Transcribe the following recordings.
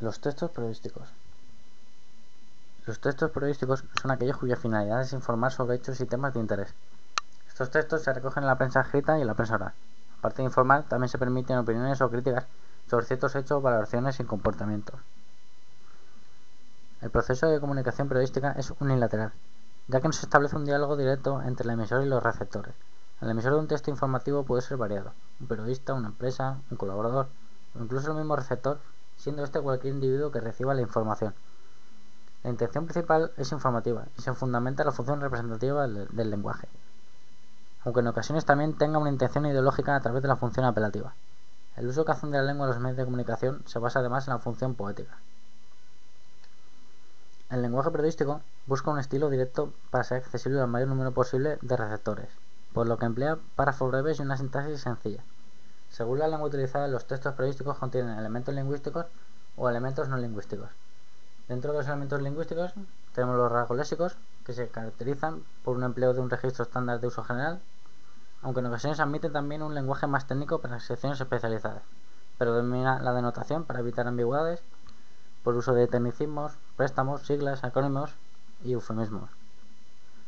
Los textos periodísticos. Los textos periodísticos son aquellos cuya finalidad es informar sobre hechos y temas de interés. Estos textos se recogen en la prensa escrita y en la prensa oral. Aparte de informar, también se permiten opiniones o críticas sobre ciertos hechos, valoraciones y comportamientos. El proceso de comunicación periodística es unilateral, ya que no se establece un diálogo directo entre el emisor y los receptores. El emisor de un texto informativo puede ser variado: un periodista, una empresa, un colaborador, o incluso el mismo receptor, siendo este cualquier individuo que reciba la información. La intención principal es informativa y se fundamenta en la función representativa del lenguaje, aunque en ocasiones también tenga una intención ideológica a través de la función apelativa. El uso que hacen de la lengua los medios de comunicación se basa además en la función poética. El lenguaje periodístico busca un estilo directo para ser accesible al mayor número posible de receptores, por lo que emplea párrafos breves y una sintaxis sencilla. Según la lengua utilizada, los textos periodísticos contienen elementos lingüísticos o elementos no lingüísticos. Dentro de los elementos lingüísticos tenemos los rasgos léxicos, que se caracterizan por un empleo de un registro estándar de uso general, aunque en ocasiones admiten también un lenguaje más técnico para secciones especializadas. Predomina la denotación para evitar ambigüedades, por uso de tecnicismos, préstamos, siglas, acrónimos y eufemismos.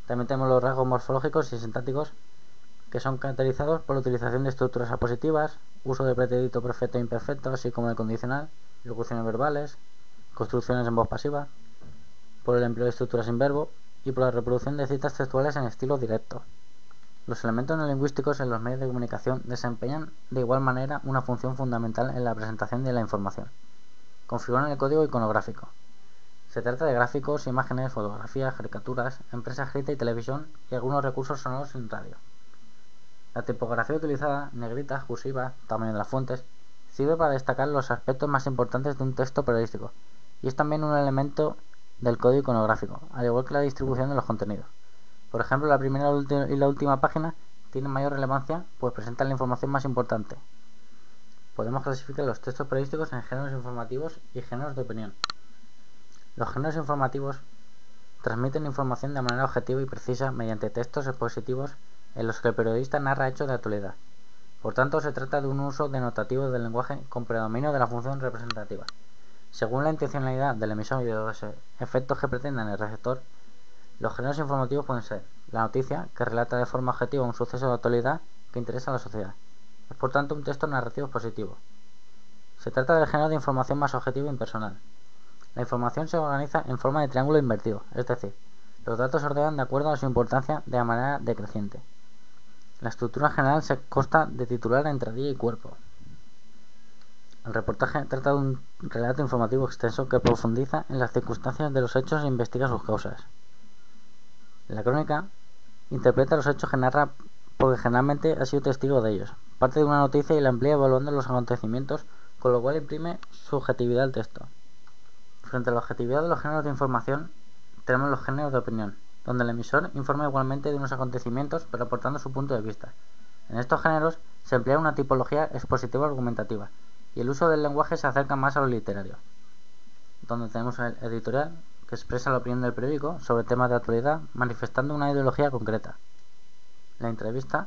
También tenemos los rasgos morfológicos y sintácticos, que son caracterizados por la utilización de estructuras apositivas, uso de pretérito perfecto e imperfecto, así como de condicional, locuciones verbales, construcciones en voz pasiva, por el empleo de estructuras sin verbo y por la reproducción de citas textuales en estilo directo. Los elementos no lingüísticos en los medios de comunicación desempeñan de igual manera una función fundamental en la presentación de la información. Configuran el código iconográfico. Se trata de gráficos, imágenes, fotografías, caricaturas, en prensa escrita y televisión y algunos recursos sonoros en radio. La tipografía utilizada, negrita, cursiva, tamaño de las fuentes, sirve para destacar los aspectos más importantes de un texto periodístico y es también un elemento del código iconográfico, al igual que la distribución de los contenidos. Por ejemplo, la primera y la última página tienen mayor relevancia, pues presentan la información más importante. Podemos clasificar los textos periodísticos en géneros informativos y géneros de opinión. Los géneros informativos transmiten información de manera objetiva y precisa mediante textos expositivos en los que el periodista narra hechos de actualidad. Por tanto, se trata de un uso denotativo del lenguaje con predominio de la función representativa. Según la intencionalidad del emisor y de los efectos que pretendan el receptor, los géneros informativos pueden ser la noticia, que relata de forma objetiva un suceso de actualidad que interesa a la sociedad. Es por tanto un texto narrativo expositivo. Se trata del género de información más objetivo e impersonal. La información se organiza en forma de triángulo invertido, es decir, los datos se ordenan de acuerdo a su importancia de manera decreciente. La estructura general se consta de titular, entradilla y cuerpo. El reportaje trata de un relato informativo extenso que profundiza en las circunstancias de los hechos e investiga sus causas. La crónica interpreta los hechos que narra porque generalmente ha sido testigo de ellos. Parte de una noticia y la emplea evaluando los acontecimientos, con lo cual imprime subjetividad al texto. Frente a la objetividad de los géneros de información, tenemos los géneros de opinión, donde el emisor informa igualmente de unos acontecimientos, pero aportando su punto de vista. En estos géneros se emplea una tipología expositiva argumentativa, y el uso del lenguaje se acerca más a lo literario, donde tenemos el editorial, que expresa la opinión del periódico sobre temas de actualidad, manifestando una ideología concreta. La entrevista,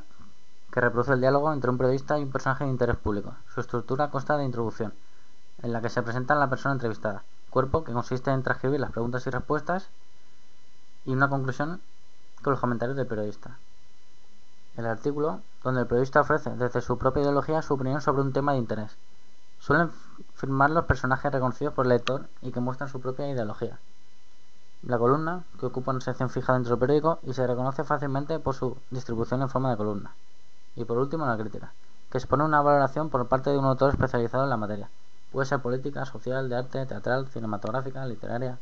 que reproduce el diálogo entre un periodista y un personaje de interés público. Su estructura consta de introducción, en la que se presenta la persona entrevistada, cuerpo, que consiste en transcribir las preguntas y respuestas, y una conclusión con los comentarios del periodista. El artículo, donde el periodista ofrece desde su propia ideología su opinión sobre un tema de interés. Suelen firmar los personajes reconocidos por el lector y que muestran su propia ideología. La columna, que ocupa una sección fija dentro del periódico y se reconoce fácilmente por su distribución en forma de columna. Y por último, la crítica, que expone una valoración por parte de un autor especializado en la materia. Puede ser política, social, de arte, teatral, cinematográfica, literaria.